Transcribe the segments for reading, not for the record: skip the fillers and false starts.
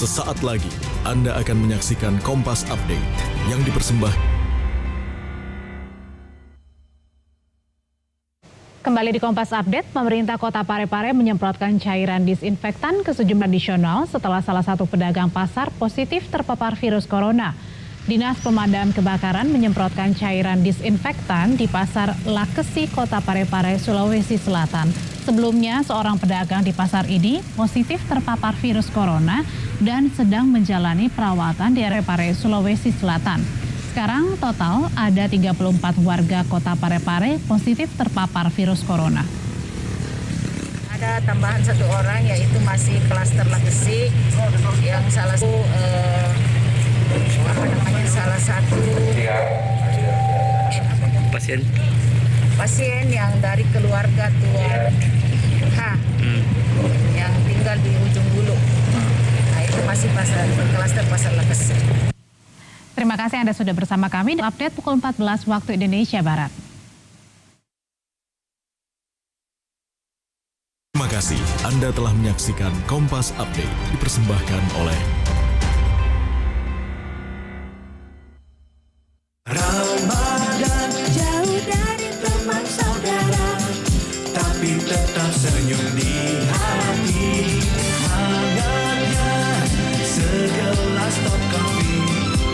Sesaat lagi Anda akan menyaksikan Kompas Update yang dipersembahkan. Kembali di Kompas Update, pemerintah Kota Parepare menyemprotkan cairan disinfektan ke sejumlah tradisional setelah salah satu pedagang pasar positif terpapar virus corona. Dinas Pemadam Kebakaran menyemprotkan cairan disinfektan di Pasar Lakesi, Kota Parepare, Sulawesi Selatan. Sebelumnya, seorang pedagang di pasar ini positif terpapar virus corona dan sedang menjalani perawatan di Parepare, Sulawesi Selatan. Sekarang total ada 34 warga Kota Parepare positif terpapar virus corona. Ada tambahan satu orang yaitu masih klaster Lakesi yang salah satu pasien yang dari keluarga Tuan H yang tinggal di ujung Bulu. Nah, itu masih klaster pasar Lakesi. Terima kasih Anda sudah bersama kami di update pukul 14 waktu Indonesia Barat. Terima kasih Anda telah menyaksikan Kompas Update dipersembahkan oleh Ramadan jauh dari teman saudara, tapi tetap senyum di hati. Hangatnya segelas top kopi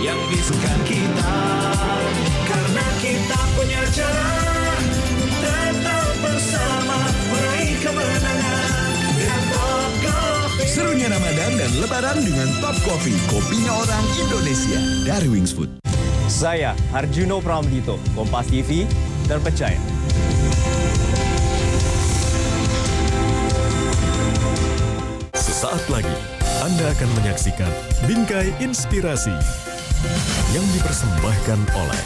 yang bisukan kita, karena kita punya cara tetap bersama meraih kemenangan dengan Top Coffee. Serunya Ramadan dan Lebaran dengan Top Coffee, kopinya orang Indonesia dari Wings Food. Saya Harjuno Pramdito, Kompas TV, terpercaya. Sesaat lagi Anda akan menyaksikan Bingkai Inspirasi yang dipersembahkan oleh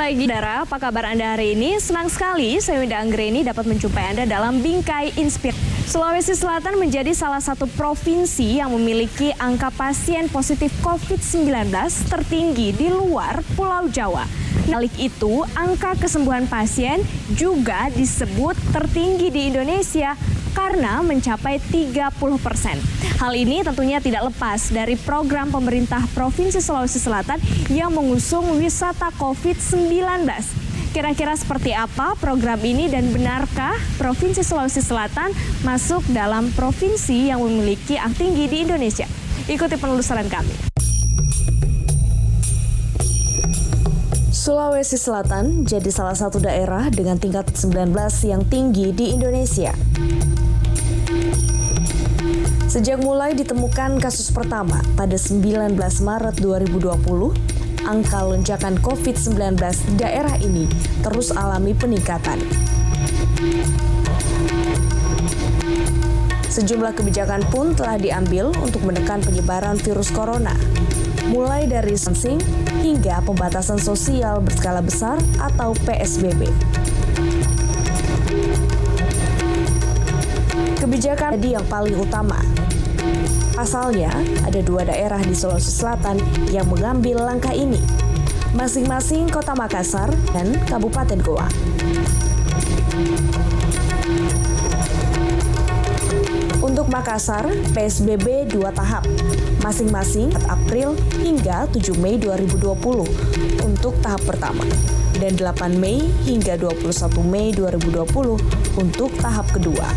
pagi, saudara. Apa kabar Anda hari ini? Senang sekali saya Winda Anggreni dapat menjumpai Anda dalam Bingkai Inspirasi. Sulawesi Selatan menjadi salah satu provinsi yang memiliki angka pasien positif COVID-19 tertinggi di luar Pulau Jawa. Balik itu, angka kesembuhan pasien juga disebut tertinggi di Indonesia karena mencapai 30%. Hal ini tentunya tidak lepas dari program pemerintah Provinsi Sulawesi Selatan yang mengusung wisata COVID-19. Kira-kira seperti apa program ini dan benarkah Provinsi Sulawesi Selatan masuk dalam provinsi yang memiliki angka tinggi di Indonesia? Ikuti penelusuran kami. Sulawesi Selatan jadi salah satu daerah dengan tingkat 19 yang tinggi di Indonesia. Sejak mulai ditemukan kasus pertama pada 19 Maret 2020, angka lonjakan COVID-19 di daerah ini terus alami peningkatan. Sejumlah kebijakan pun telah diambil untuk menekan penyebaran virus corona, mulai dari distancing hingga pembatasan sosial berskala besar atau PSBB. Kebijakan tadi yang paling utama. Pasalnya, ada dua daerah di Sulawesi Selatan yang mengambil langkah ini, masing-masing Kota Makassar dan Kabupaten Goa. Untuk Makassar, PSBB 2 tahap, masing-masing 4 April hingga 7 Mei 2020 untuk tahap pertama, dan 8 Mei hingga 21 Mei 2020 untuk tahap kedua.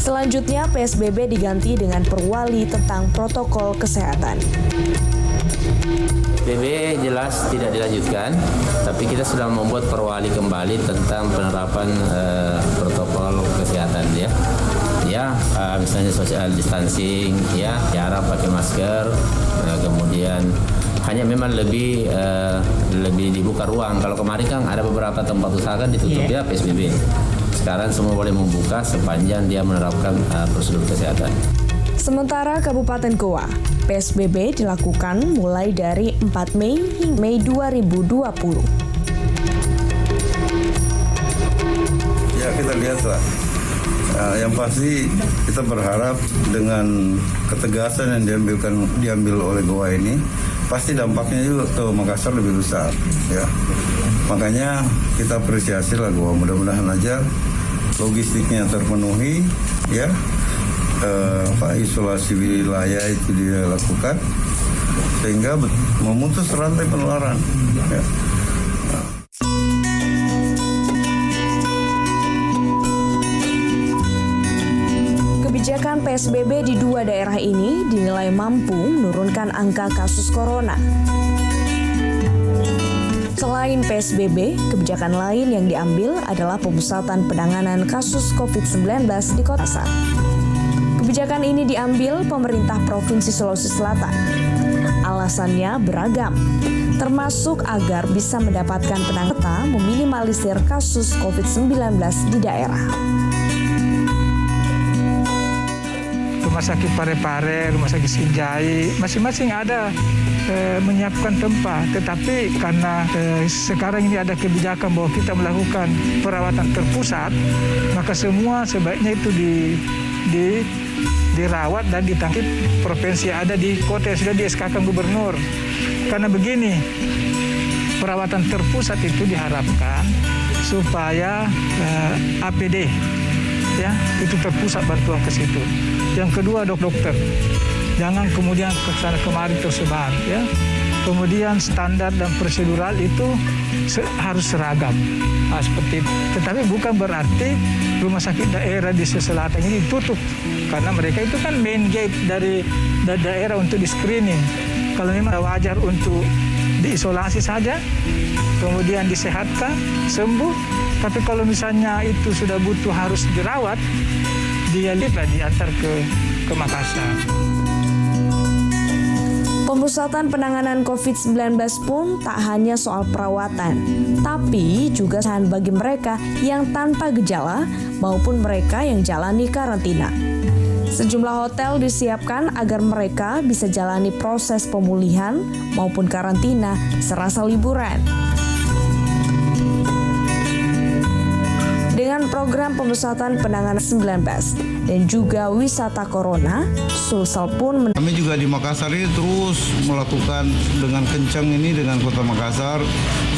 Selanjutnya, PSBB diganti dengan perwali tentang protokol kesehatan. PSBB jelas tidak dilanjutkan, tapi kita sudah membuat perwali kembali tentang penerapan protokol kesehatan ya. Ya, ya misalnya social distancing, ya jarak, pakai masker, kemudian hanya memang lebih dibuka ruang. Kalau kemarin kan ada beberapa tempat usaha kan ditutup ya PSBB. Sekarang semua boleh membuka sepanjang dia menerapkan prosedur kesehatan. Sementara Kabupaten Goa, PSBB dilakukan mulai dari 4 Mei hingga Mei 2020. Ya, kita lihatlah. Yang pasti kita berharap dengan ketegasan yang diambil oleh Goa ini, pasti dampaknya juga ke Makassar lebih besar. Ya, makanya kita apresiasi lah Goa. Mudah-mudahan aja logistiknya terpenuhi, ya. Isolasi wilayah itu dilakukan sehingga memutus rantai penularan. Ya. Kebijakan PSBB di 2 daerah ini dinilai mampu menurunkan angka kasus corona. Selain PSBB, kebijakan lain yang diambil adalah pemusatan penanganan kasus COVID-19 di Kota Makassar. Kebijakan ini diambil pemerintah Provinsi Sulawesi Selatan. Alasannya beragam, termasuk agar bisa mendapatkan penanganan meminimalisir kasus COVID-19 di daerah. Rumah sakit Parepare, Rumah sakit Sinjai, masing-masing ada menyiapkan tempat. Tetapi karena sekarang ini ada kebijakan bahwa kita melakukan perawatan terpusat, maka semua sebaiknya itu dirawat dan ditangkap provinsi yang ada di kota yang sudah di-SK-kan gubernur. Karena begini, perawatan terpusat itu diharapkan supaya APD ya itu terpusat bantuan ke situ. Yang kedua dokter, jangan kemudian ke sana kemari tersebar ya. Kemudian standar dan prosedural itu harus seragam. Seperti itu. Tetapi bukan berarti rumah sakit daerah di selatan ini ditutup. Karena mereka itu kan main gate dari daerah untuk di-screening. Kalau memang wajar untuk diisolasi saja, kemudian disehatkan, sembuh. Tapi kalau misalnya itu sudah butuh harus dirawat, dia diantar ke Makassar. Pemusatan penanganan COVID-19 pun tak hanya soal perawatan, tapi juga sahan bagi mereka yang tanpa gejala maupun mereka yang jalani karantina. Sejumlah hotel disiapkan agar mereka bisa jalani proses pemulihan maupun karantina serasa liburan. Dengan program pemusatan penanganan 19 dan juga wisata corona, Sulsel pun kami juga di Makassar ini terus melakukan dengan kencang ini dengan Kota Makassar,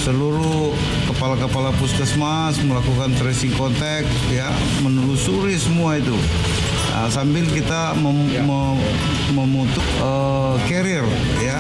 seluruh kepala-kepala puskesmas melakukan tracing kontak ya, menelusuri semua itu. Sambil kita memutus carrier ya.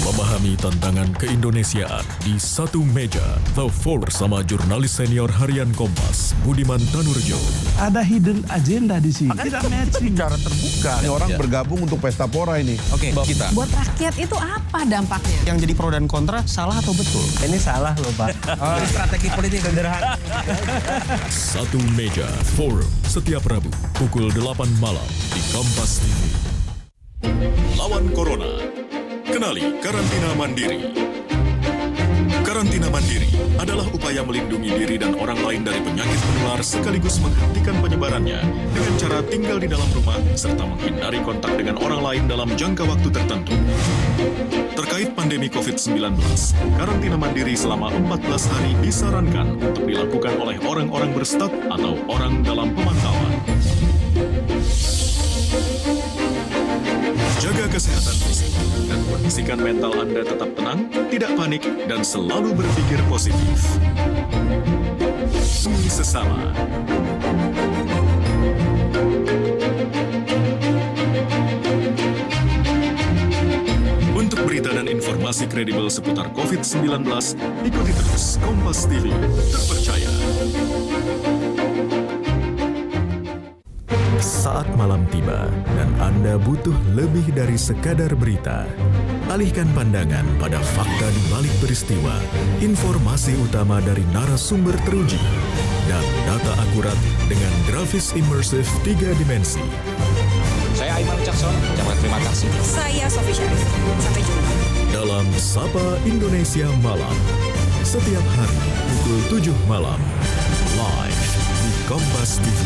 Memahami tantangan keindonesiaan di satu meja. The Four bersama jurnalis senior harian Kompas, Budiman Tanurjo. Ada hidden agenda di sini. Tidak matching secara terbuka. Ini orang bergabung untuk pesta pora ini. Oke, kita. Buat rakyat itu apa dampaknya? Yang jadi pro dan kontra salah atau betul? Ini salah loh, Pak. Strategi politik sederhana. Satu meja Forum setiap Rabu pukul 8 malam di Kompas TV. Lawan Corona. Kenali karantina mandiri. Karantina mandiri adalah upaya melindungi diri dan orang lain dari penyakit menular sekaligus menghentikan penyebarannya dengan cara tinggal di dalam rumah serta menghindari kontak dengan orang lain dalam jangka waktu tertentu. Terkait pandemi COVID-19, karantina mandiri selama 14 hari disarankan untuk dilakukan oleh orang-orang berstat atau orang dalam pemantauan. Jaga kesehatan fisik dan kondisikan mental Anda tetap tenang, tidak panik, dan selalu berpikir positif. Demi sesama. Untuk berita dan informasi kredibel seputar COVID-19, ikuti terus Kompas TV, terpercaya. Saatnya malam tiba dan Anda butuh lebih dari sekadar berita. Alihkan pandangan pada fakta di balik peristiwa, informasi utama dari narasumber teruji, dan data akurat dengan grafis imersif 3 dimensi. Saya Aiman Wicaksono, ucapkan terima kasih. Saya Sofi Syarif. Sampai jumpa. Dalam Sapa Indonesia Malam, setiap hari pukul 7 malam, live di Kompas TV.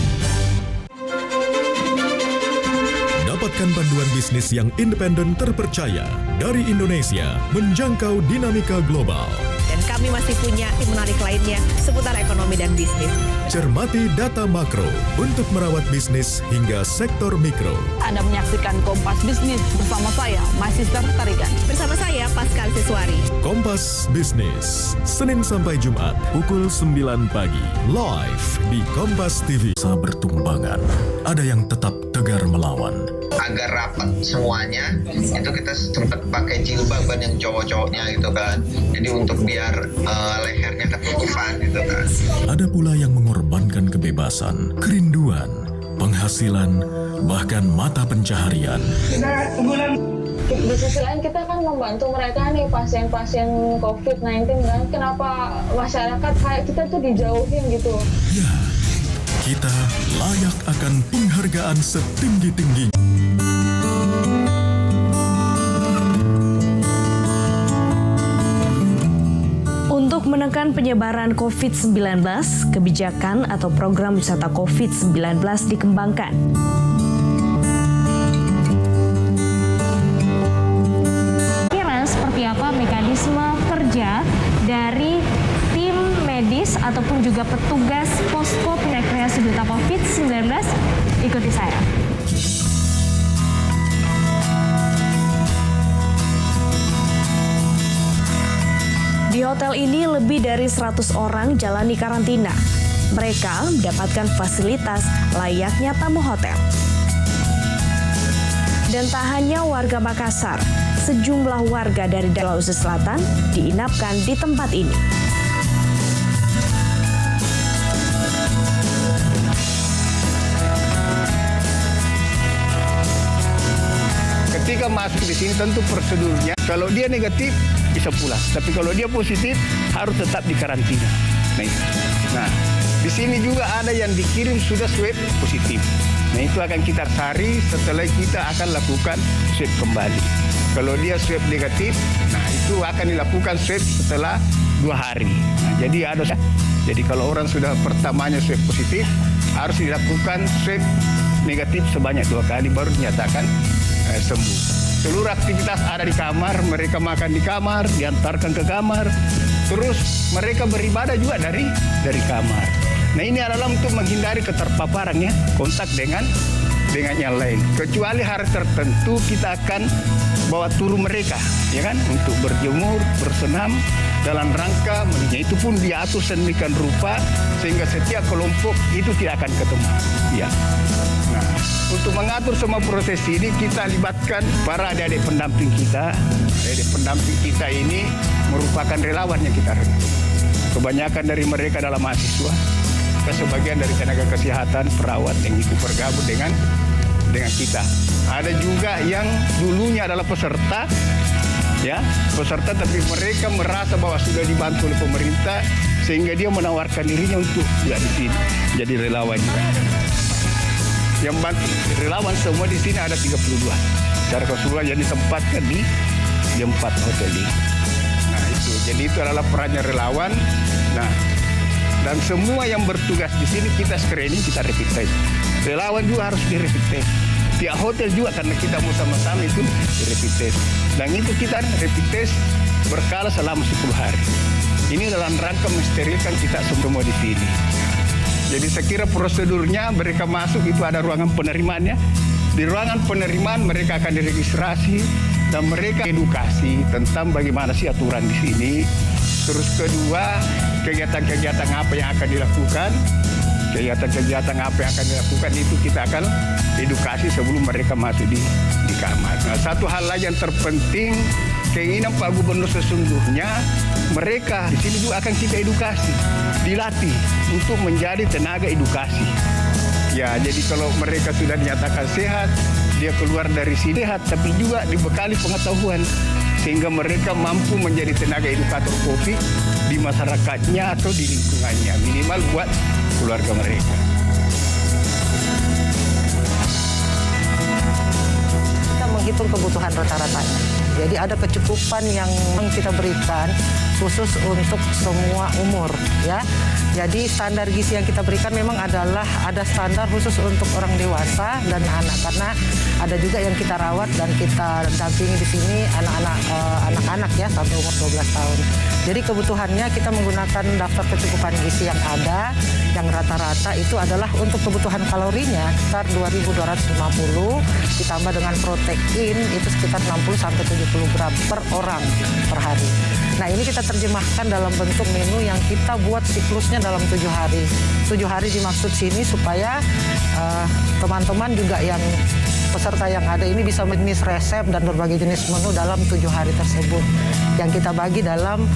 Dapatkan panduan bisnis yang independen terpercaya dari Indonesia menjangkau dinamika global. Dan kami masih punya tim menarik lainnya seputar ekonomi dan bisnis. Cermati data makro untuk merawat bisnis hingga sektor mikro. Anda menyaksikan Kompas Bisnis bersama saya, My Sister Tarigan. Bersama saya, Pascal Siswari. Kompas Bisnis, Senin sampai Jumat, pukul 9 pagi. Live di Kompas TV. Bertumbangan, ada yang tetap tegar melawan. Agar rapat semuanya, itu kita sempat pakai jilbaban yang cowok-cowoknya gitu kan. Jadi untuk biar lehernya ketutupan gitu kan. Ada pula yang mengorbankan kebebasan, kerinduan, penghasilan, bahkan mata pencaharian. Di sisi lain kita kan membantu mereka nih pasien-pasien COVID-19 kan. Kenapa masyarakat kayak kita tuh dijauhin gitu? Ya, kita layak akan penghargaan setinggi-tingginya. Untuk menekan penyebaran COVID-19, kebijakan atau program wisata COVID-19 dikembangkan. Kira seperti apa mekanisme kerja dari tim medis ataupun juga petugas posko penekreasi duta COVID-19? Ikuti saya. Di hotel ini lebih dari 100 orang jalani karantina. Mereka mendapatkan fasilitas layaknya tamu hotel. Dan tak hanya warga Makassar, sejumlah warga dari Sulawesi Selatan diinapkan di tempat ini. Ketika masuk di sini tentu prosedurnya, kalau dia negatif bisa pulang, tapi kalau dia positif harus tetap di karantina. Nah, di sini juga ada yang dikirim sudah swab positif. Nah, itu akan kita cari, setelah kita akan lakukan swab kembali. Kalau dia swab negatif, nah itu akan dilakukan swab setelah 2 hari. Nah, jadi kalau orang sudah pertamanya swab positif, harus dilakukan swab negatif sebanyak 2 kali baru dinyatakan sembuh. Seluruh aktivitas ada di kamar, mereka makan di kamar, diantarkan ke kamar, terus mereka beribadah juga dari kamar. Nah, ini adalah untuk menghindari keterpaparan ya, kontak dengan yang lain. Kecuali hari tertentu kita akan bawa turun mereka, ya kan, untuk berjemur, bersenam dalam rangka itu pun diatur sedemikian rupa sehingga setiap kelompok itu tidak akan ketemu. Ya. Nah, untuk mengatur semua proses ini kita libatkan para adik-adik pendamping kita. Adik-adik pendamping kita ini merupakan relawan yang kita rekrut. Kebanyakan dari mereka adalah mahasiswa. Sebagian dari tenaga kesehatan, perawat yang ikut bergabung dengan kita. Ada juga yang dulunya adalah peserta, ya, peserta tapi mereka merasa bahwa sudah dibantu oleh pemerintah sehingga dia menawarkan dirinya untuk juga di sini jadi relawan juga. Yang bantu relawan semua di sini ada 32. Secara keseluruhan yang ditempatkan di 4 hotel ini. Nah, itu. Jadi itu adalah perannya relawan. Nah, dan semua yang bertugas di sini kita screening, kita rapid test. Relawan juga harus di rapid test. Pihak hotel juga karena kita mau sama-sama itu di rapid test. Dan itu kita rapid test berkala selama 10 hari. Ini dalam rangka mensterilkan kita semua di sini. Jadi saya kira prosedurnya mereka masuk itu ada ruangan penerimaannya. Di ruangan penerimaan mereka akan diregistrasi dan mereka edukasi tentang bagaimana sih aturan di sini. Terus kedua, kegiatan-kegiatan apa yang akan dilakukan. Kegiatan-kegiatan apa yang akan dilakukan itu kita akan edukasi sebelum mereka masuk di kamar. Nah, satu hal lagi yang terpenting, keinginan Pak Gubernur sesungguhnya mereka di sini juga akan kita edukasi, dilatih untuk menjadi tenaga edukasi Ya, jadi kalau mereka sudah dinyatakan sehat, dia keluar dari sini sehat, tapi juga dibekali pengetahuan sehingga mereka mampu menjadi tenaga edukator COVID di masyarakatnya atau di lingkungannya, minimal buat keluarga mereka. Kita menghitung kebutuhan rata-ratanya. Jadi ada kecukupan yang kita berikan khusus untuk semua umur, ya. Jadi standar gizi yang kita berikan memang adalah ada standar khusus untuk orang dewasa dan anak, karena ada juga yang kita rawat dan kita dampingi di sini anak-anak ya sampai umur 12 tahun. Jadi kebutuhannya kita menggunakan daftar kecukupan gizi yang ada, yang rata-rata itu adalah untuk kebutuhan kalorinya sekitar 2.250 ditambah dengan protein itu sekitar 60-70 gram per orang per hari. Nah, ini kita terjemahkan dalam bentuk menu yang kita buat siklusnya dalam 7 hari. 7 hari dimaksud sini supaya teman-teman juga yang peserta yang ada ini bisa jenis resep dan berbagai jenis menu dalam 7 hari tersebut. Yang kita bagi dalam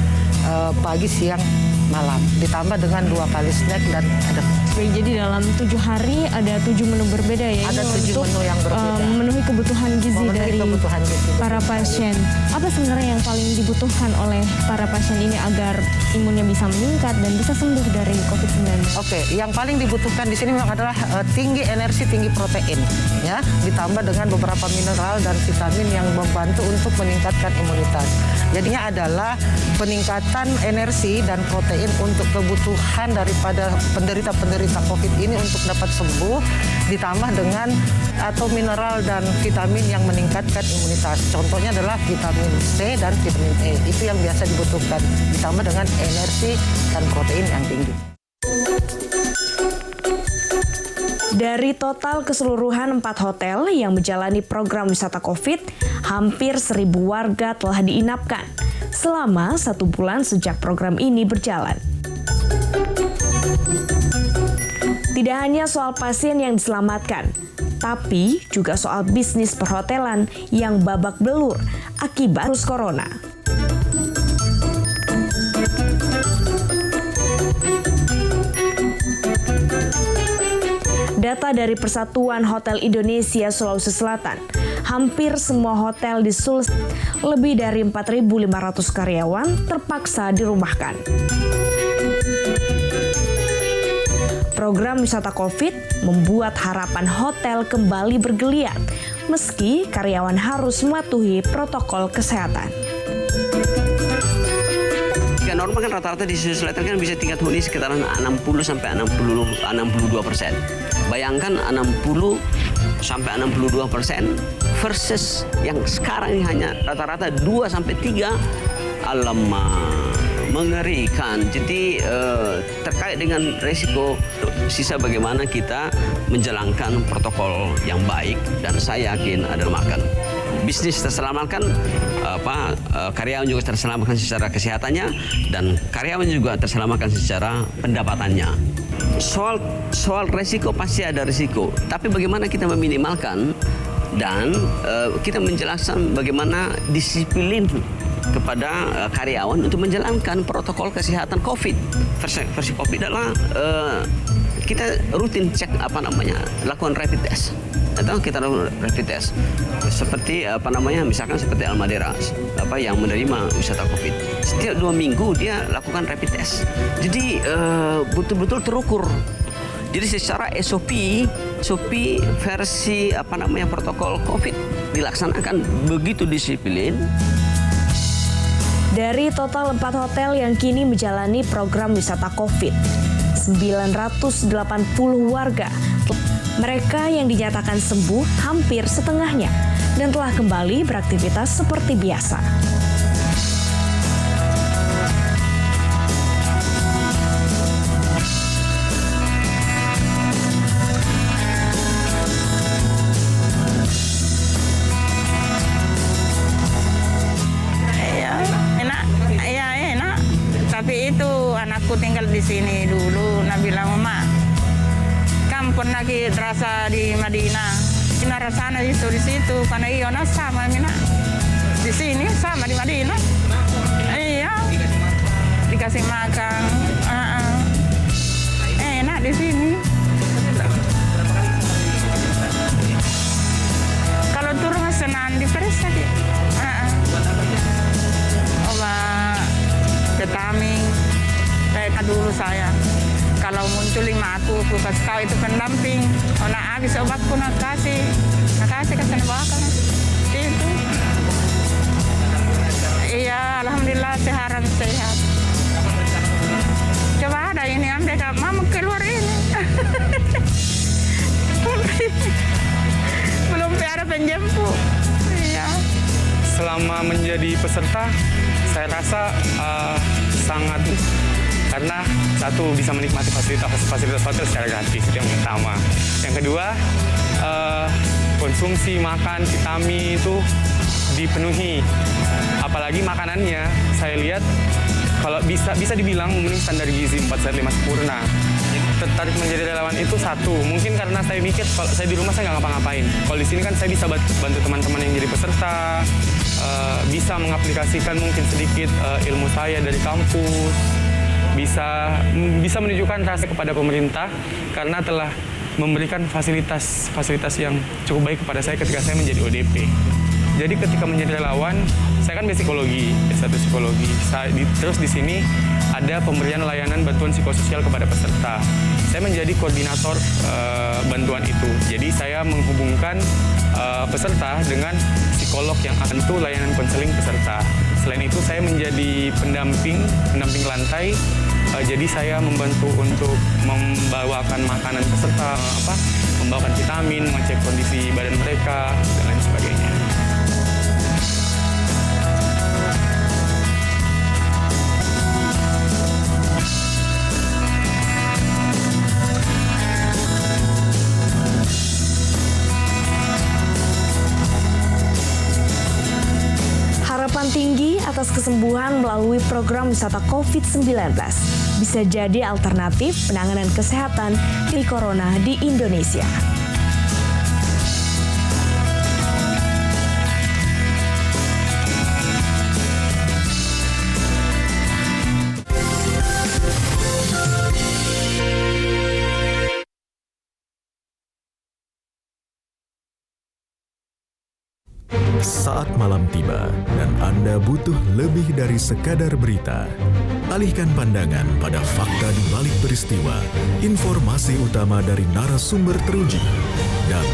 pagi, siang, malam. Ditambah dengan 2 kali snack dan ada. Jadi dalam 7 hari ada 7 menu berbeda ya? Ada 7 menu yang berbeda. Memenuhi kebutuhan gizi dari kebutuhan gizi para pasien. Apa sebenarnya yang paling dibutuhkan oleh para pasien ini agar imunnya bisa meningkat dan bisa sembuh dari COVID-19? Oke, yang paling dibutuhkan di sini memang adalah tinggi energi, tinggi protein, ya, ditambah dengan beberapa mineral dan vitamin yang membantu untuk meningkatkan imunitas. Jadinya adalah peningkatan energi dan protein untuk kebutuhan daripada penderita COVID ini untuk dapat sembuh, ditambah dengan atau mineral dan vitamin yang meningkatkan imunitas. Contohnya adalah vitamin C dan vitamin E. Itu yang biasa dibutuhkan, ditambah dengan energi dan protein yang tinggi. Dari total keseluruhan 4 hotel yang menjalani program wisata COVID, hampir 1.000 warga telah diinapkan selama 1 bulan sejak program ini berjalan. Tidak hanya soal pasien yang diselamatkan, tapi juga soal bisnis perhotelan yang babak belur akibat virus corona. Data dari Persatuan Hotel Indonesia Sulawesi Selatan, hampir semua hotel di Sulawesi lebih dari 4.500 karyawan terpaksa dirumahkan. Program wisata COVID membuat harapan hotel kembali bergeliat, meski karyawan harus mematuhi protokol kesehatan. Normal kan rata-rata di Sulawesi Selatan kan bisa tingkat huni sekitaran 60-62%. Bayangkan 60 sampai 62% versus yang sekarang ini hanya rata-rata 2-3. Alamak, mengerikan. Jadi terkait dengan resiko sisa bagaimana kita menjalankan protokol yang baik, dan saya yakin adalah makan. Bisnis terselamatkan, karyawan juga terselamatkan secara kesehatannya, dan karyawan juga terselamatkan secara pendapatannya. Soal resiko pasti ada resiko, tapi bagaimana kita meminimalkan dan kita menjelaskan bagaimana disiplin kepada karyawan untuk menjalankan protokol kesehatan COVID. Versi COVID adalah kita rutin cek lakukan rapid test. Atau kita lakukan rapid test seperti misalkan seperti Almadera yang menerima wisata COVID, setiap 2 minggu dia lakukan rapid test. Jadi betul-betul terukur. Jadi secara SOP versi protokol COVID dilaksanakan begitu disiplin. Dari total 4 hotel yang kini menjalani program wisata COVID, 980 warga. Mereka yang dinyatakan sembuh hampir setengahnya dan telah kembali beraktivitas seperti biasa. Enak. Tapi itu anakku tinggal di sini dulu. Nah bilang, Mama, pernah kita rasa di Madinah, kita rasanya itu di situ, karena Iona sama Mina di sini sama di Madinah, iya, dikasih makan, enak di sini. Itu 5 aku kasih kau itu pendamping. Oh, nak habis obatku nak kasih ke sana belakang. Itu. Iya, alhamdulillah sehat. Coba ada ini ambil kak, mama keluar ini. Belum ada penjemput. Iya. Selama menjadi peserta, saya rasa sangat, karena satu bisa menikmati fasilitas hotel secara gratis, itu yang pertama. Yang kedua, konsumsi makan vitamin itu dipenuhi. Apalagi makanannya, saya lihat kalau bisa dibilang memenuhi standar gizi 4 sehat 5 sempurna. Tertarik menjadi relawan itu satu, mungkin karena saya mikir kalau saya di rumah saya nggak ngapa-ngapain. Kalau di sini kan saya bisa bantu teman-teman yang jadi peserta, bisa mengaplikasikan mungkin sedikit ilmu saya dari kampus, bisa menunjukkan rasa kepada pemerintah karena telah memberikan fasilitas yang cukup baik kepada saya ketika saya menjadi ODP. Jadi ketika menjadi relawan, saya kan psikologi, S1 psikologi. Terus di sini ada pemberian layanan bantuan psikososial kepada peserta. Saya menjadi koordinator bantuan itu. Jadi saya menghubungkan peserta dengan psikolog yang akan itu layanan konseling peserta. Selain itu saya menjadi pendamping lantai. Jadi saya membantu untuk membawakan makanan peserta, membawakan vitamin, mengecek kondisi badan mereka dan lain sebagainya. Harapan tinggi atas kesembuhan melalui program wisata COVID-19 bisa jadi alternatif penanganan kesehatan di corona di Indonesia. Saat malam tiba dan Anda butuh lebih dari sekadar berita. Alihkan pandangan pada fakta di balik peristiwa, informasi utama dari narasumber teruji, dan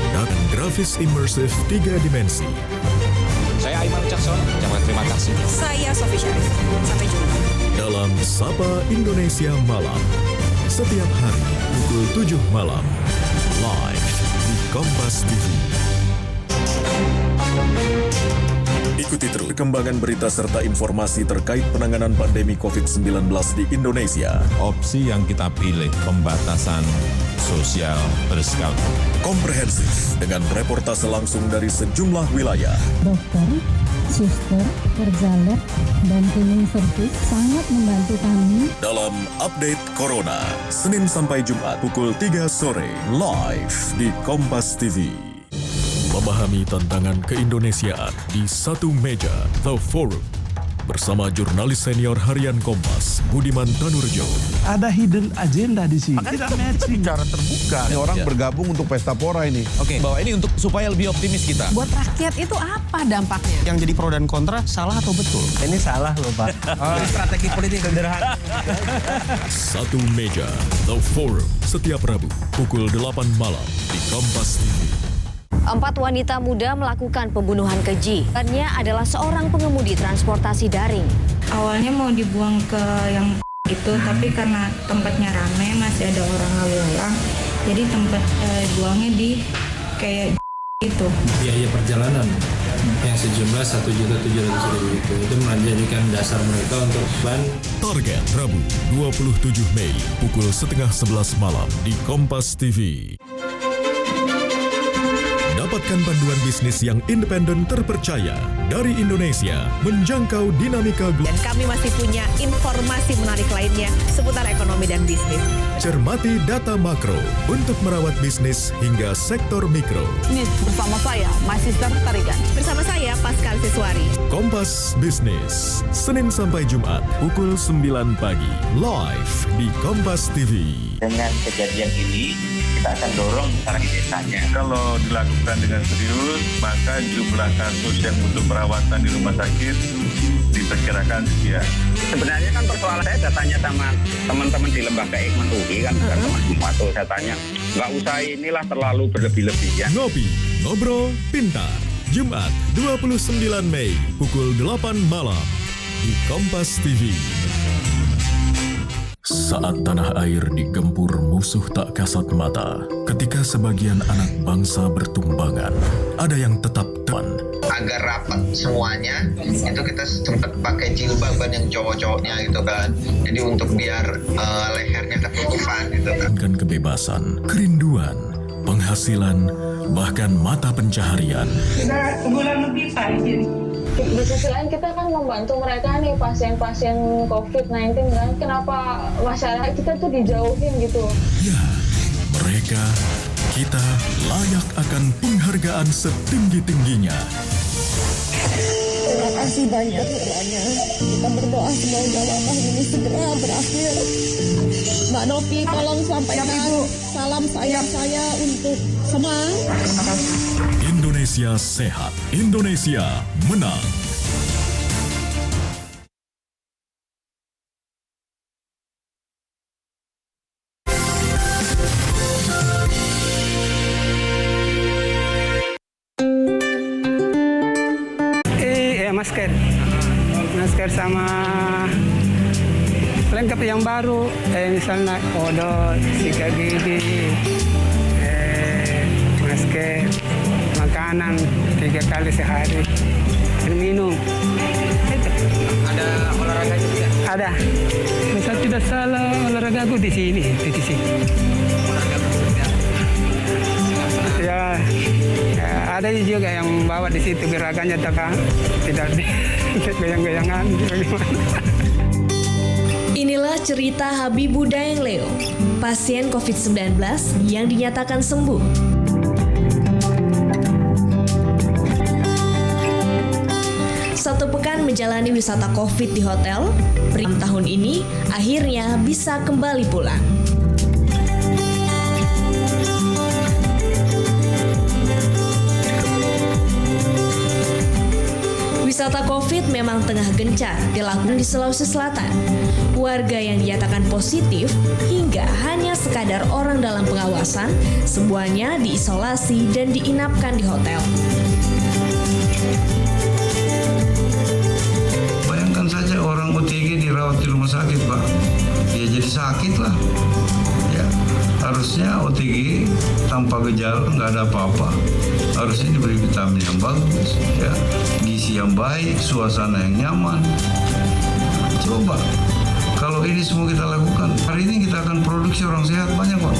grafis imersif 3 dimensi. Saya Aiman Wicaksono, ucapkan terima kasih. Saya Sofi Syarif. Sampai jumpa. Dalam Sapa Indonesia Malam, setiap hari pukul 7 malam, live di Kompas TV. Ikuti terus perkembangan berita serta informasi terkait penanganan pandemi COVID-19 di Indonesia. Opsi yang kita pilih, pembatasan sosial berskala komprehensif dengan reportase langsung dari sejumlah wilayah. Dokter, suster, kerja lab, dan cleaning service sangat membantu kami. Dalam Update Corona, Senin sampai Jumat pukul 3 sore, live di Kompas TV. Memahami tantangan keindonesiaan di satu meja, The Forum. Bersama jurnalis senior harian Kompas, Budiman Tanurjo. Ada hidden agenda di sini. Tidak matching. Cara terbuka. Ini orang bergabung untuk pesta pora ini. Oke, bahwa ini untuk supaya lebih optimis kita. Buat rakyat itu apa dampaknya? Yang jadi pro dan kontra salah atau betul? Ini salah loh Pak. Strategi politik sederhana. Satu meja, The Forum. Setiap Rabu, pukul 8 malam di Kompas TV. 4 wanita muda melakukan pembunuhan keji. Perannya adalah seorang pengemudi transportasi daring. Awalnya mau dibuang ke yang gitu, tapi karena tempatnya ramai, masih ada orang lalu lalang, jadi tempat buangnya di kayak gitu. Biaya perjalanan yang sejumlah 1.700.000 itu menjadikan dasar mereka untuk ban. Target Rabu 27 Mei pukul 10:30 malam di Kompas TV. Dapatkan panduan bisnis yang independen terpercaya dari Indonesia menjangkau dinamika global. Dan kami masih punya informasi menarik lainnya seputar ekonomi dan bisnis. Cermati data makro untuk merawat bisnis hingga sektor mikro. Bisnis bersama saya, My Sister Tarigan. Bersama saya, Pascal Siswari. Kompas Bisnis, Senin sampai Jumat pukul 9 pagi, live di Kompas TV. Dengan kejadian ini, kita akan dorong misalnya di desanya. Kalau dilakukan dengan serius, maka jumlah kasus yang butuh perawatan di rumah sakit diperkirakan sekian. Sebenarnya kan persoalan saya tanya sama teman-teman di lembaga Eijkman UI kan, bukan teman semua tuh saya tanya, nggak usah inilah terlalu berlebih-lebihan. Ngopi, ngobrol, pintar. Jumat 29 Mei pukul 8 malam di Kompas TV. Saat tanah air digempur musuh tak kasat mata, ketika sebagian anak bangsa bertumbangan, ada yang tetap teman. Agar rapat semuanya, itu kita sempat pakai jilbaban yang cowok-cowoknya gitu kan. Jadi untuk biar lehernya ketutupan gitu kan. Kan kebebasan, kerinduan, penghasilan, bahkan mata pencaharian. Sudah sebulan lebih Pak di sini. Di sisi lain kita kan membantu mereka nih pasien-pasien COVID-19 kan. Kenapa masyarakat kita tuh dijauhin gitu? Ya, mereka, kita layak akan penghargaan setinggi-tingginya. Terima kasih banyak doanya. Kita berdoa semoga wabah ini segera berakhir. Mbak Novi tolong sampaikan salam sayang saya untuk semua. Terima kasih. Indonesia sehat, Indonesia menang. Masker sama lengkap yang baru, misalnya odol, sikat gigi, masker, makanan 3 kali sehari, air minum. Itu. Ada olahraga juga? Ada. Misal tidak salah olahraga aku di sini. Ya, ada juga yang bawa di situ gerakannya tidak goyang-goyangan. Inilah cerita Habibu Daeng Leo, pasien COVID-19 yang dinyatakan sembuh. Satu pekan menjalani wisata COVID di hotel, pria tahun ini akhirnya bisa kembali pulang. Wisata COVID memang tengah gencar dilakukan di Sulawesi Selatan. Warga yang dinyatakan positif hingga hanya sekadar orang dalam pengawasan, semuanya diisolasi dan diinapkan di hotel. Bayangkan saja orang OTG dirawat di rumah sakit, Pak. Ya jadi sakit lah. Ya, harusnya OTG tanpa gejala, nggak ada apa-apa. Harusnya diberi vitamin yang bagus, ya, gizi yang baik, suasana yang nyaman. Coba, kalau ini semua kita lakukan, hari ini kita akan produksi orang sehat banyak, Pak.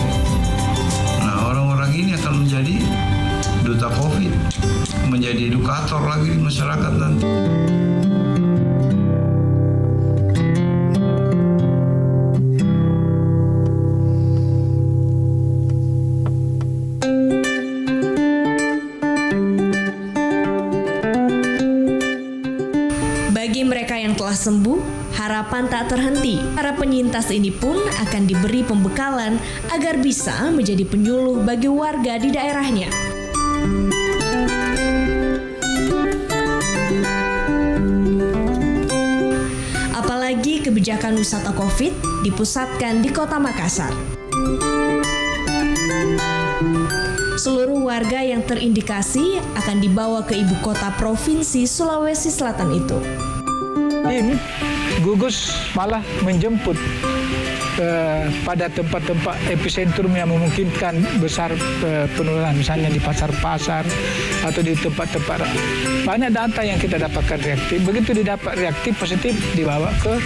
Nah, orang-orang ini akan menjadi duta COVID, menjadi edukator lagi di masyarakat nanti. Sembuh, harapan tak terhenti. Para penyintas ini pun akan diberi pembekalan agar bisa menjadi penyuluh bagi warga di daerahnya. Apalagi kebijakan wisata COVID dipusatkan di Kota Makassar. Seluruh warga yang terindikasi akan dibawa ke ibu kota provinsi Sulawesi Selatan itu. Tim gugus malah menjemput pada tempat-tempat epicentrum yang memungkinkan besar penularan, misalnya di pasar-pasar atau di tempat-tempat. Banyak data yang kita dapatkan reaktif. Begitu didapat reaktif positif dibawa ke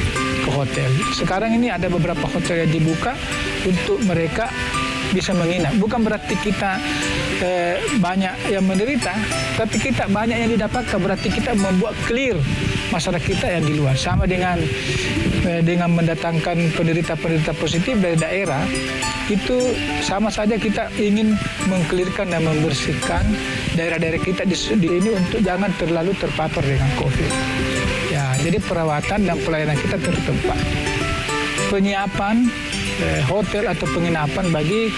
hotel. Sekarang ini ada beberapa hotel yang dibuka untuk mereka bisa menginap. Bukan berarti kita banyak yang menderita, tapi kita banyak yang didapatkan, berarti kita membuat clear masyarakat kita yang di luar. Sama dengan mendatangkan penderita-penderita positif dari daerah, itu sama saja kita ingin mengkelirkan dan membersihkan daerah-daerah kita di ini untuk jangan terlalu terpapar dengan COVID. Ya, jadi perawatan dan pelayanan kita tertempat. Penyiapan hotel atau penginapan bagi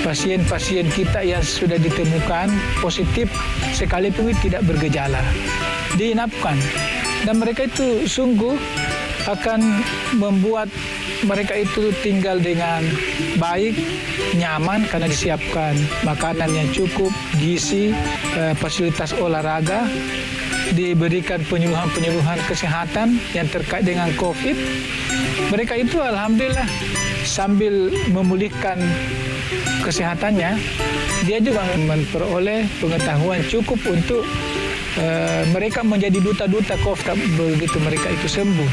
pasien-pasien kita yang sudah ditemukan positif sekalipun tidak bergejala. Diinapkan. Dan mereka itu sungguh akan membuat mereka itu tinggal dengan baik, nyaman karena disiapkan makanan yang cukup, gizi, fasilitas olahraga, diberikan penyuluhan-penyuluhan kesehatan yang terkait dengan COVID. Mereka itu alhamdulillah sambil memulihkan kesehatannya, dia juga memperoleh pengetahuan cukup untuk mereka menjadi duta-duta COVID begitu mereka itu sembuh.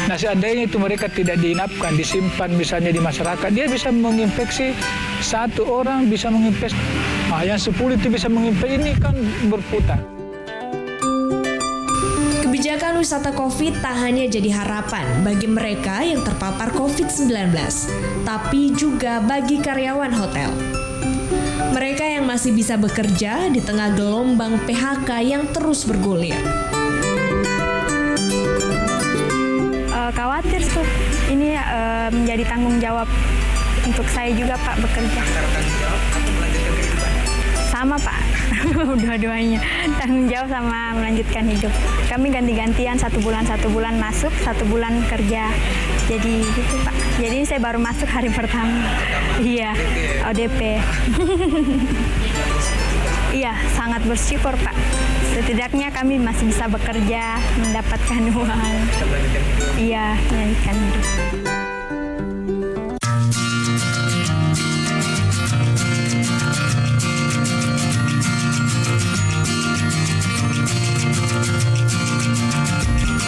Nah, seandainya itu mereka tidak diinapkan, disimpan misalnya di masyarakat, dia bisa menginfeksi satu orang, bisa menginfeksi, yang 10 itu bisa menginfeksi, ini kan berputar. Kebijakan wisata COVID tak hanya jadi harapan bagi mereka yang terpapar COVID-19, tapi juga bagi karyawan hotel. Mereka yang masih bisa bekerja di tengah gelombang PHK yang terus bergulir. Khawatir tuh, ini menjadi tanggung jawab untuk saya juga Pak bekerja. Sama Pak, dua-duanya tanggung jawab sama melanjutkan hidup. Kami ganti-gantian 1 bulan masuk, 1 bulan kerja. Jadi gitu Pak. Jadi saya baru masuk hari pertama. Iya, ODP. Iya, sangat bersyukur Pak. Setidaknya kami masih bisa bekerja, mendapatkan uang. Iya, melanjutkan hidup.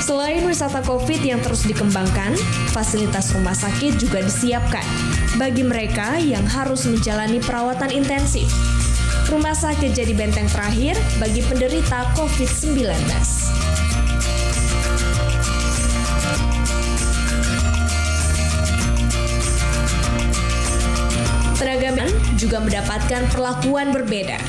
Selain wisata COVID yang terus dikembangkan, fasilitas rumah sakit juga disiapkan bagi mereka yang harus menjalani perawatan intensif. Rumah sakit jadi benteng terakhir bagi penderita COVID-19. Tenaga medis juga mendapatkan perlakuan berbeda.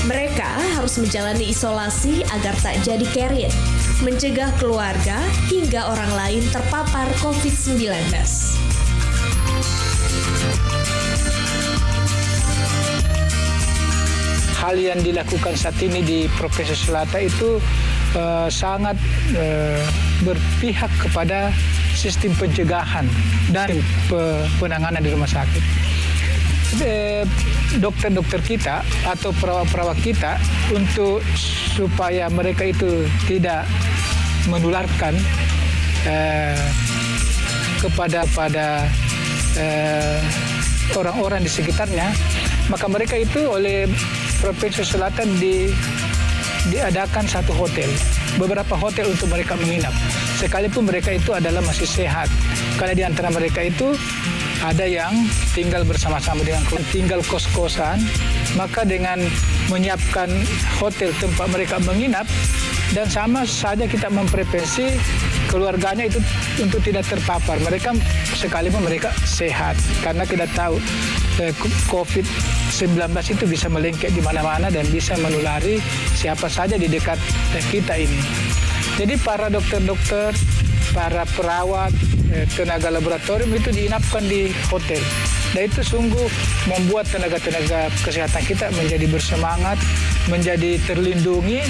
Mereka harus menjalani isolasi agar tak jadi carrier, mencegah keluarga hingga orang lain terpapar COVID-19. Hal yang dilakukan saat ini di Provinsi Selatan itu sangat berpihak kepada sistem pencegahan dan penanganan di rumah sakit. Dokter-dokter kita atau perawat-perawat kita untuk supaya mereka itu tidak menularkan kepada orang-orang di sekitarnya, maka mereka itu oleh Provinsi Selatan diadakan satu hotel, beberapa hotel untuk mereka menginap. Sekalipun mereka itu adalah masih sehat, karena di antara mereka itu ada yang tinggal bersama-sama dengan tinggal kos-kosan, maka dengan menyiapkan hotel tempat mereka menginap, dan sama saja kita memprevensi keluarganya itu untuk tidak terpapar. Mereka sekalipun mereka sehat, karena kita tahu COVID-19 itu bisa melengket di mana-mana dan bisa menulari siapa saja di dekat kita ini. Jadi para dokter-dokter, para perawat, tenaga laboratorium itu diinapkan di hotel. Dan itu sungguh membuat tenaga-tenaga kesehatan kita menjadi bersemangat, menjadi terlindungi.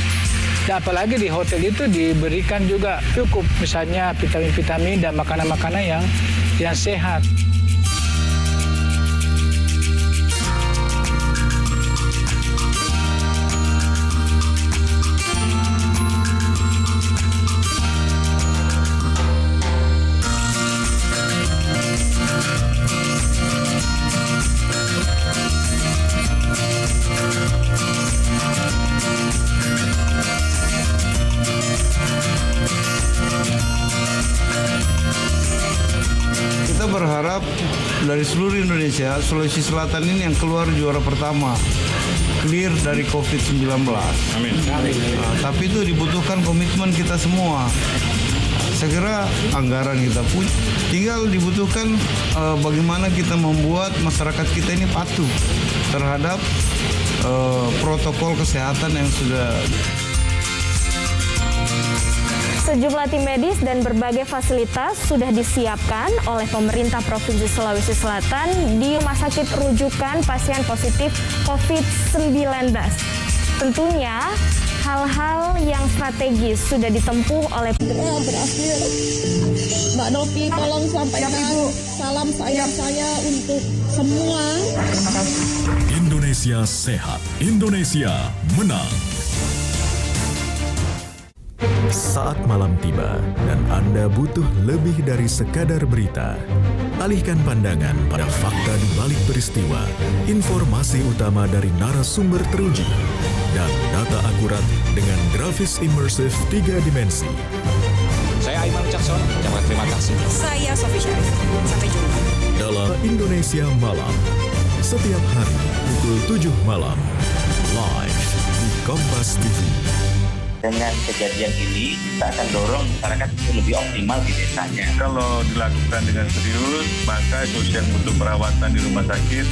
Dan apalagi di hotel itu diberikan juga cukup misalnya vitamin-vitamin dan makanan-makanan yang sehat. Berharap dari seluruh Indonesia, Sulawesi Selatan ini yang keluar juara pertama, clear dari COVID-19. Amin. Tapi itu dibutuhkan komitmen kita semua. Saya kira anggaran kita pun tinggal dibutuhkan bagaimana kita membuat masyarakat kita ini patuh terhadap protokol kesehatan yang sudah. Sejumlah tim medis dan berbagai fasilitas sudah disiapkan oleh pemerintah Provinsi Sulawesi Selatan di Rumah Sakit Rujukan Pasien Positif COVID-19. Tentunya hal-hal yang strategis sudah ditempuh oleh berakhir. Mbak Novi, tolong sampaikan salam sayang saya untuk semua. Indonesia sehat, Indonesia menang. Saat malam tiba dan Anda butuh lebih dari sekadar berita. Alihkan pandangan pada fakta di balik peristiwa, informasi utama dari narasumber teruji, dan data akurat dengan grafis imersif 3 dimensi. Saya Aiman Ucaksono, ucapkan terima kasih. Saya Sofi Syarif, sampai jumpa. Dalam Indonesia Malam, setiap hari pukul 7 malam, live di Kompas TV. Dengan kejadian ini, kita akan dorong masyarakat itu lebih optimal di desanya. Kalau dilakukan dengan serius, maka dosis yang butuh perawatan di rumah sakit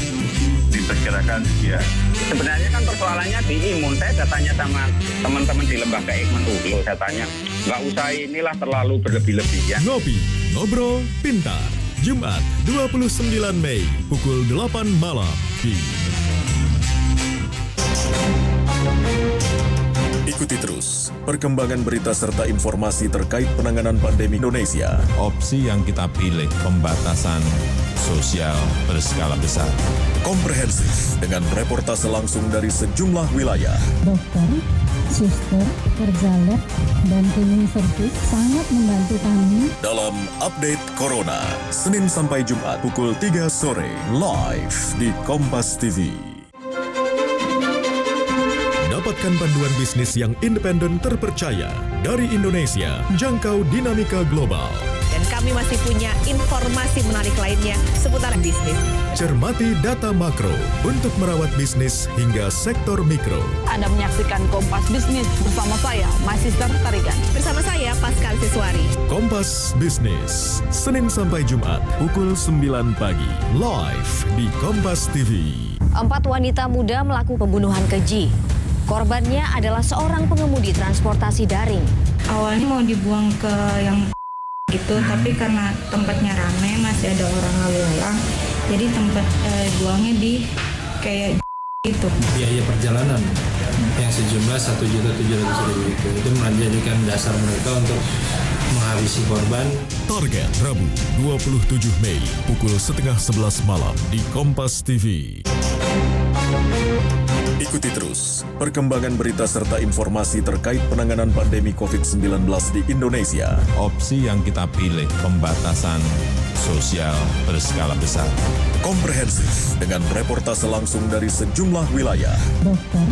diperkirakan sekian. Sebenarnya kan persoalannya di imun. Saya tanya sama teman-teman di lembaga Eijkman UI, saya tanya, nggak usah inilah terlalu berlebih-lebihan. Ngopi, ngobrol, pintar. Jumat 29 Mei, pukul 8 malam di Ikuti terus perkembangan berita serta informasi terkait penanganan pandemi Indonesia. Opsi yang kita pilih pembatasan sosial berskala besar. Komprehensif dengan reportase langsung dari sejumlah wilayah. Dokter, suster, kerja lab, dan cleaning service sangat membantu kami. Dalam Update Corona, Senin sampai Jumat pukul 3 sore, live di Kompas TV. Dapatkan panduan bisnis yang independen terpercaya dari Indonesia, jangkau dinamika global. Dan kami masih punya informasi menarik lainnya seputar bisnis. Cermati data makro untuk merawat bisnis hingga sektor mikro. Anda menyaksikan Kompas Bisnis bersama saya, Sister Tarigan. Bersama saya, Pascal Siswari. Kompas Bisnis, Senin sampai Jumat, pukul 9 pagi, live di Kompas TV. 4 wanita muda melakukan pembunuhan keji. Korbannya adalah seorang pengemudi transportasi daring. Awalnya mau dibuang ke yang gitu, tapi karena tempatnya ramai, masih ada orang lalu lalang, jadi tempat buangnya di kayak gitu. Biaya perjalanan yang sejumlah 1.700.000 itu menjadikan dasar mereka untuk menghabisi korban. Target Rabu 27 Mei pukul 10:30 malam di Kompas TV. Ikuti terus perkembangan berita serta informasi terkait penanganan pandemi COVID-19 di Indonesia. Opsi yang kita pilih pembatasan sosial berskala besar. Komprehensif dengan reportase langsung dari sejumlah wilayah. Dokter,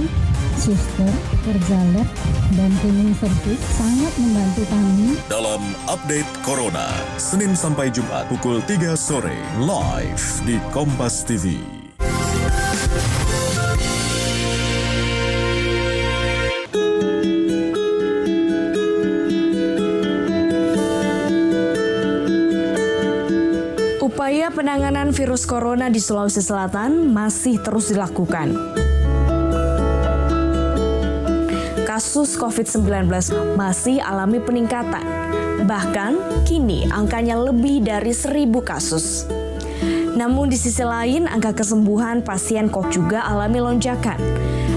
suster, kerja lab, dan cleaning service sangat membantu kami. Dalam Update Corona, Senin sampai Jumat pukul 3 sore, live di Kompas TV. Upaya penanganan virus corona di Sulawesi Selatan masih terus dilakukan. Kasus COVID-19 masih alami peningkatan. Bahkan kini angkanya lebih dari 1.000 kasus. Namun di sisi lain angka kesembuhan pasien COVID juga alami lonjakan.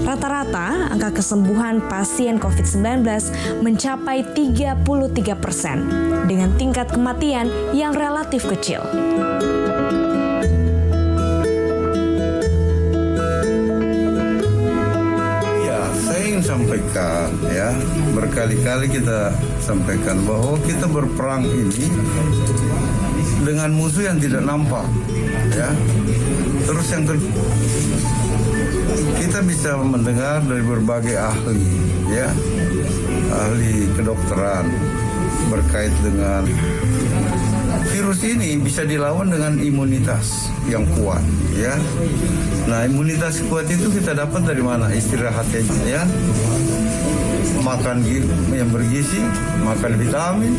Rata-rata angka kesembuhan pasien COVID-19 mencapai 33% dengan tingkat kematian yang relatif kecil. Sampaikan ya, berkali-kali kita sampaikan bahwa kita berperang ini dengan musuh yang tidak nampak ya. Terus yang kedua, kita bisa mendengar dari berbagai ahli ya, ahli kedokteran berkait dengan virus ini bisa dilawan dengan imunitas yang kuat, ya. Nah, imunitas kuat itu kita dapat dari mana? Istirahat aja, ya. Makan yang bergizi, makan vitamin,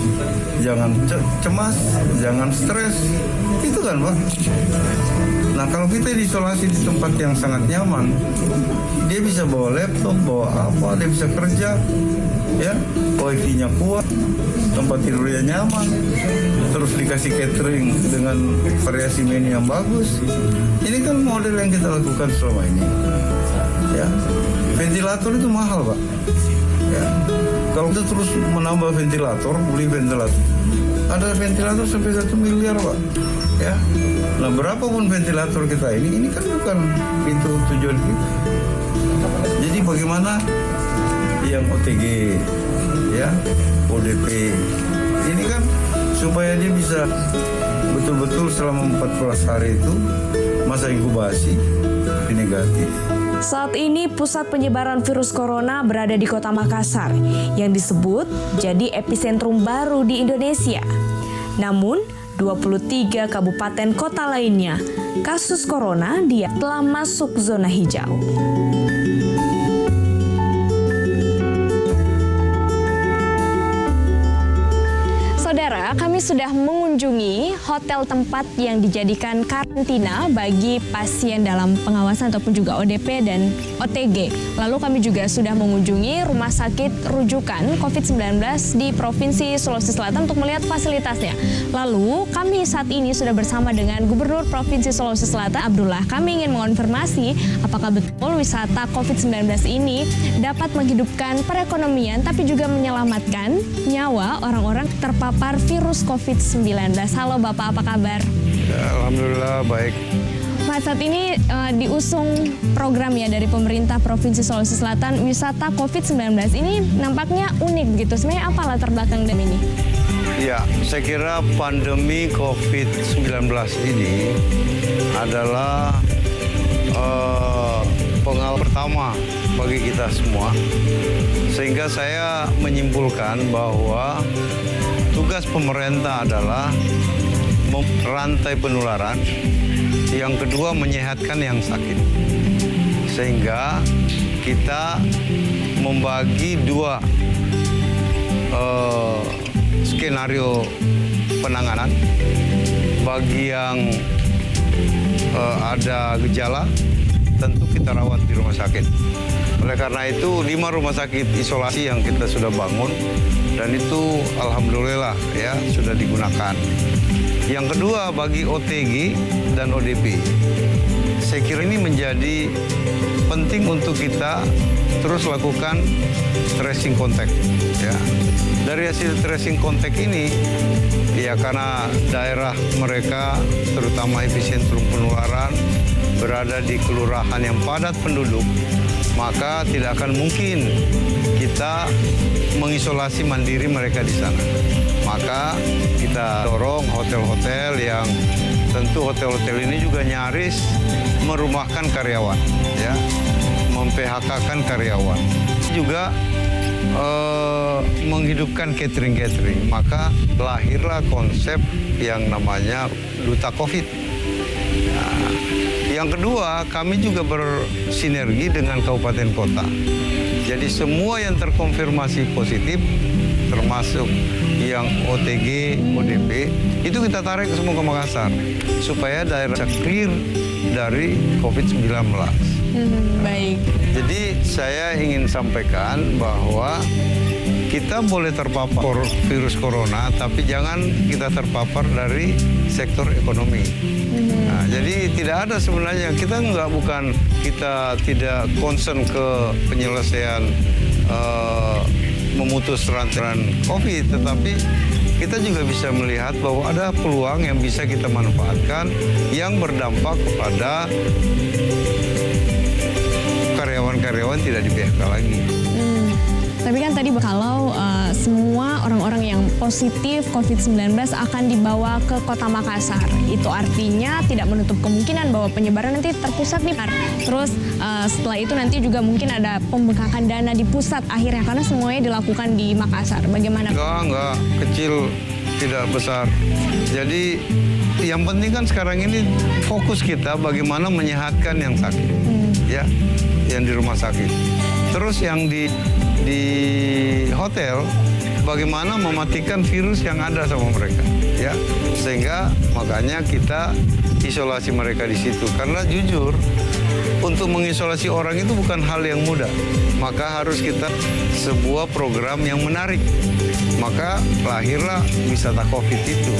jangan cemas, jangan stres, itu kan Pak. Nah kalau kita diisolasi di tempat yang sangat nyaman, dia bisa bawa laptop, bawa apa, dia bisa kerja, ya, wifi-nya kuat, tempat tidurnya nyaman, terus dikasih catering dengan variasi menu yang bagus. Ini kan model yang kita lakukan selama ini, ya. Ventilator itu mahal Pak. Ya. Kalau kita terus menambah ventilator, beli ventilator, ada ventilator sampai 1 miliar Pak. Ya. Nah berapapun ventilator kita ini kan bukan itu tujuan kita. Jadi bagaimana yang OTG, ya, ODP, ini kan supaya dia bisa betul-betul selama 14 hari itu masa inkubasi negatif. Saat ini pusat penyebaran virus corona berada di Kota Makassar yang disebut jadi epicentrum baru di Indonesia. Namun, 23 kabupaten kota lainnya, kasus corona dia telah masuk zona hijau. Saudara, kami sudah mengunjungi hotel tempat yang dijadikan karantina bagi pasien dalam pengawasan ataupun juga ODP dan OTG. Lalu kami juga sudah mengunjungi rumah sakit rujukan COVID-19 di Provinsi Sulawesi Selatan untuk melihat fasilitasnya. Lalu kami saat ini sudah bersama dengan Gubernur Provinsi Sulawesi Selatan, Abdullah. Kami ingin mengonfirmasi apakah betul wisata COVID-19 ini dapat menghidupkan perekonomian tapi juga menyelamatkan nyawa orang-orang terpapar virus COVID-19. Halo Bapak, apa kabar? Ya, alhamdulillah baik. Pak, saat ini diusung program ya dari pemerintah Provinsi Sulawesi Selatan wisata COVID-19 ini nampaknya unik begitu. Sebenarnya apa latar belakang dari ini? Ya, saya kira pandemi COVID-19 ini adalah pengalaman pertama bagi kita semua. Sehingga saya menyimpulkan bahwa tugas pemerintah adalah rantai penularan, yang kedua menyehatkan yang sakit. Sehingga kita membagi dua skenario penanganan. Bagi yang ada gejala, tentu kita rawat di rumah sakit. Oleh karena itu 5 rumah sakit isolasi yang kita sudah bangun dan itu alhamdulillah ya sudah digunakan. Yang kedua bagi OTG dan ODP, saya kira ini menjadi penting untuk kita terus lakukan tracing kontak. Ya. Dari hasil tracing kontak ini, ya karena daerah mereka terutama epicentrum penularan berada di kelurahan yang padat penduduk, maka tidak akan mungkin kita mengisolasi mandiri mereka di sana. Maka kita dorong hotel-hotel yang tentu hotel-hotel ini juga nyaris merumahkan karyawan, ya, mem-PHK-kan karyawan. Juga menghidupkan catering-catering. Maka lahirlah konsep yang namanya Duta Covid. Nah, yang kedua, kami juga bersinergi dengan kabupaten kota. Jadi semua yang terkonfirmasi positif, termasuk yang OTG, ODP, itu kita tarik semua ke Makassar. Supaya daerah clear dari COVID-19. Baik. Jadi saya ingin sampaikan bahwa kita boleh terpapar virus corona, tapi jangan kita terpapar dari sektor ekonomi. Nah, jadi tidak ada sebenarnya, kita kita tidak concern ke penyelesaian memutus rantai COVID, tetapi kita juga bisa melihat bahwa ada peluang yang bisa kita manfaatkan yang berdampak kepada karyawan-karyawan tidak di PHK lagi. Tapi kan tadi kalau semua orang-orang yang positif COVID-19 akan dibawa ke Kota Makassar. Itu artinya tidak menutup kemungkinan bahwa penyebaran nanti terpusat di Terus setelah itu nanti juga mungkin ada pembengkakan dana di pusat akhirnya karena semuanya dilakukan di Makassar. Bagaimana? Enggak. Kecil tidak besar. Jadi yang penting kan sekarang ini fokus kita bagaimana menyehatkan yang sakit, ya, yang di rumah sakit. Terus yang di hotel, bagaimana mematikan virus yang ada sama mereka, ya. Sehingga makanya kita isolasi mereka di situ. Karena jujur, untuk mengisolasi orang itu bukan hal yang mudah. Maka harus kita sebuah program yang menarik. Maka lahirlah wisata COVID itu.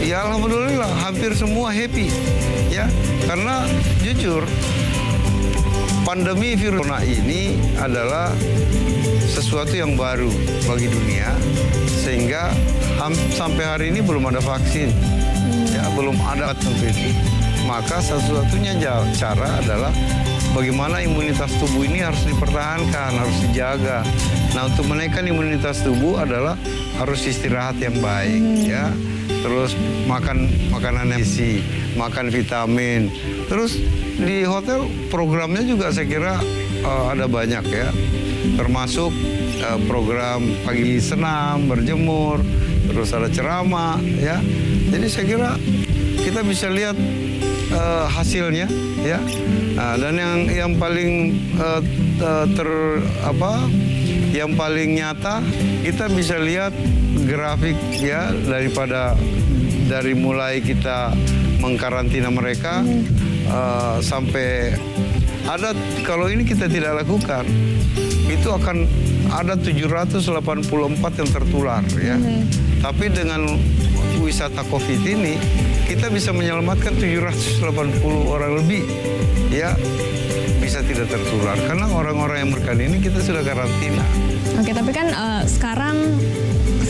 Ya alhamdulillah hampir semua happy, ya. Karena jujur pandemi virus corona ini adalah sesuatu yang baru bagi dunia, sehingga sampai hari ini belum ada vaksin, ya, belum ada tentu itu. Maka satu-satunya cara adalah bagaimana imunitas tubuh ini harus dipertahankan, harus dijaga. Nah, untuk menaikkan imunitas tubuh adalah harus istirahat yang baik, ya. Terus makan makanan yang gizi, makan vitamin. Terus di hotel programnya juga saya kira ada banyak, ya. Termasuk program pagi senam, berjemur, terus ada ceramah, ya. Jadi saya kira kita bisa lihat hasilnya, ya. Dan yang paling yang paling nyata kita bisa lihat grafik, ya, dari mulai kita mengkarantina mereka sampai ada, kalau ini kita tidak lakukan itu akan ada 784 yang tertular, ya. Tapi dengan wisata COVID ini kita bisa menyelamatkan 780 orang lebih, ya, bisa tidak tertular karena orang-orang yang berkan ini kita sudah karantina. Oke, tapi kan sekarang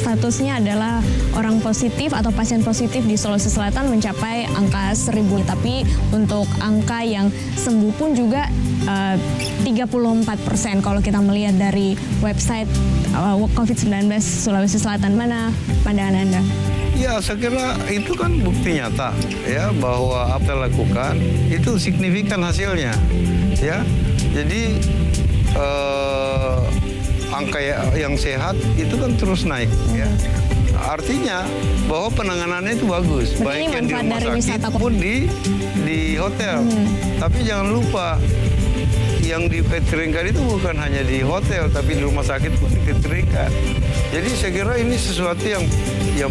statusnya adalah orang positif atau pasien positif di Sulawesi Selatan mencapai angka 1.000. Tapi untuk angka yang sembuh pun juga 34% kalau kita melihat dari website COVID-19 Sulawesi Selatan. Mana pandangan Anda? Ya, saya kira itu kan bukti nyata, ya, bahwa apa yang lakukan itu signifikan hasilnya, ya. Jadi angka yang sehat itu kan terus naik, ya. Artinya bahwa penanganannya itu bagus, baik yang di rumah sakit pun di hotel. Tapi jangan lupa yang diketeringkan itu bukan hanya di hotel, tapi di rumah sakit pun diketeringkan. Jadi saya kira ini sesuatu yang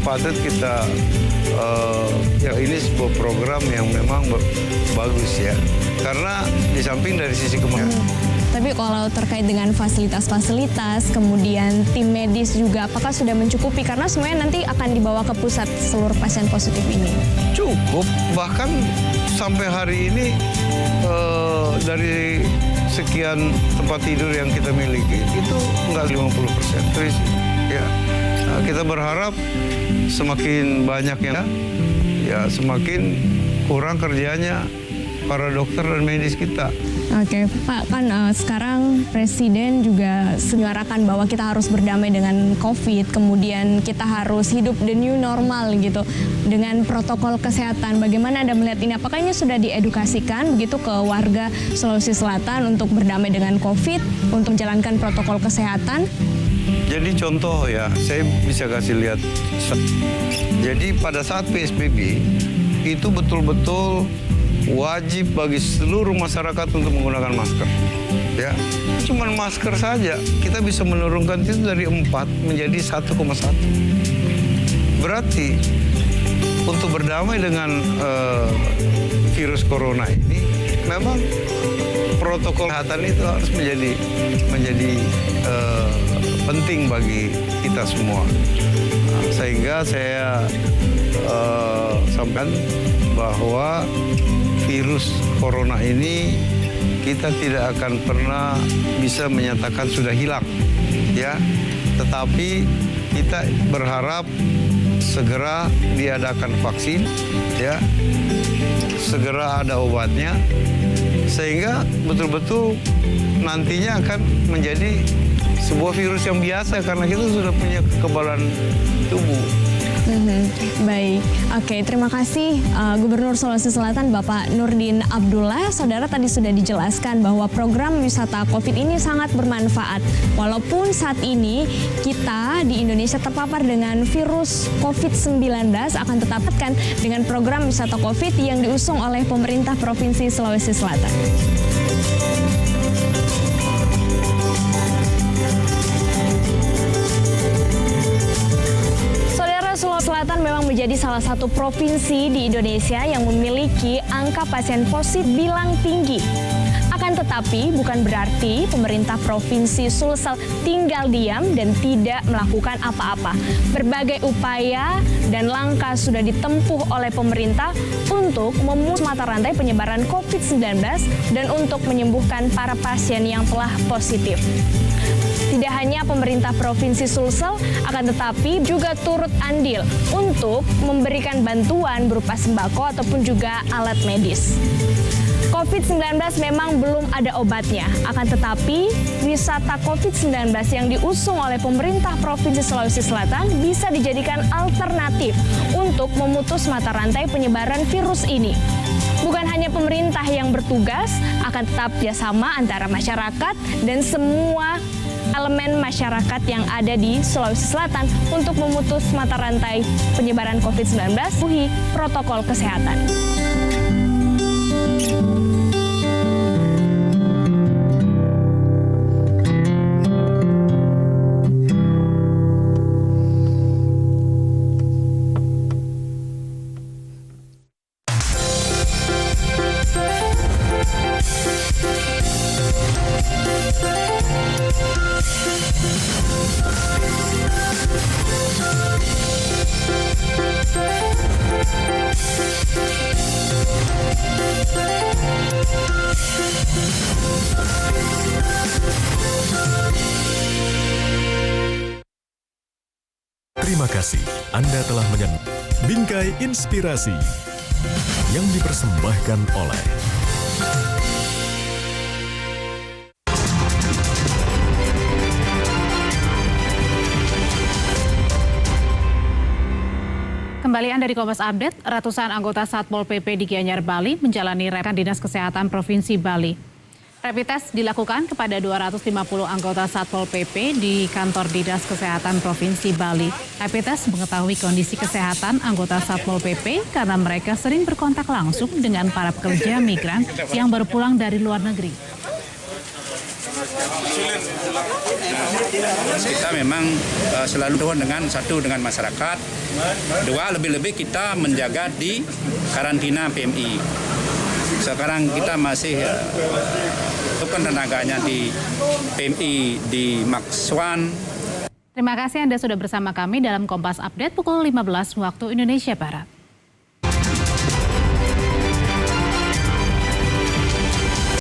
patut kita, ya, ini sebuah program yang memang bagus, ya. Karena di samping dari sisi kemanusiaan. Tapi kalau terkait dengan fasilitas-fasilitas, kemudian tim medis juga, apakah sudah mencukupi? Karena semuanya nanti akan dibawa ke pusat seluruh pasien positif ini. Cukup, bahkan sampai hari ini dari sekian tempat tidur yang kita miliki itu enggak 50% terisi, ya. Nah, kita berharap semakin banyak yang, ya, semakin kurang kerjanya para dokter dan medis kita. Oke, Pak, kan sekarang Presiden juga menyuarakan bahwa kita harus berdamai dengan COVID, kemudian kita harus hidup the new normal gitu, dengan protokol kesehatan. Bagaimana Anda melihat ini? Apakah ini sudah diedukasikan begitu ke warga Sulawesi Selatan untuk berdamai dengan COVID, untuk menjalankan protokol kesehatan? Jadi contoh, ya, saya bisa kasih lihat. Jadi pada saat PSBB, itu betul-betul wajib bagi seluruh masyarakat untuk menggunakan masker, ya. Cuman masker saja kita bisa menurunkan itu dari 4 menjadi 1,1. Berarti untuk berdamai dengan virus corona ini memang protokol kesehatan itu harus menjadi penting bagi kita semua. Sehingga saya sampaikan bahwa virus corona ini kita tidak akan pernah bisa menyatakan sudah hilang, ya. Tetapi kita berharap segera diadakan vaksin, ya. Segera ada obatnya, sehingga betul-betul nantinya akan menjadi sebuah virus yang biasa karena kita sudah punya kekebalan tubuh. Baik, oke, terima kasih Gubernur Sulawesi Selatan Bapak Nurdin Abdullah. Saudara, tadi sudah dijelaskan bahwa program wisata COVID ini sangat bermanfaat. Walaupun saat ini kita di Indonesia terpapar dengan virus COVID-19, akan tetapkan dengan program wisata COVID yang diusung oleh pemerintah Provinsi Sulawesi Selatan. Sulawesi Selatan memang menjadi salah satu provinsi di Indonesia yang memiliki angka pasien positif bilang tinggi. Akan tetapi bukan berarti pemerintah Provinsi Sulsel tinggal diam dan tidak melakukan apa-apa. Berbagai upaya dan langkah sudah ditempuh oleh pemerintah untuk memutus mata rantai penyebaran COVID-19 dan untuk menyembuhkan para pasien yang telah positif. Tidak hanya pemerintah Provinsi Sulsel, akan tetapi juga turut andil untuk memberikan bantuan berupa sembako ataupun juga alat medis. COVID-19 memang belum ada obatnya, akan tetapi wisata COVID-19 yang diusung oleh pemerintah Provinsi Sulawesi Selatan bisa dijadikan alternatif untuk memutus mata rantai penyebaran virus ini. Bukan hanya pemerintah yang bertugas, akan tetap kerjasama antara masyarakat dan semua elemen masyarakat yang ada di Sulawesi Selatan untuk memutus mata rantai penyebaran COVID-19, patuhi protokol kesehatan. Terima kasih Anda telah menyimak Bingkai Inspirasi yang dipersembahkan oleh Kembali Anda di Kompas Update, ratusan anggota Satpol PP di Gianyar, Bali menjalani rapid Dinas Kesehatan Provinsi Bali. Rapid test dilakukan kepada 250 anggota Satpol PP di kantor Dinas Kesehatan Provinsi Bali. Rapid test mengetahui kondisi kesehatan anggota Satpol PP karena mereka sering berkontak langsung dengan para pekerja migran yang baru pulang dari luar negeri. Kita memang selalu dengan masyarakat. Dua, lebih-lebih kita menjaga di karantina PMI. Sekarang kita masih tentukan tenaganya di PMI di Makswan. Terima kasih Anda sudah bersama kami dalam Kompas Update pukul 15 waktu Indonesia Barat.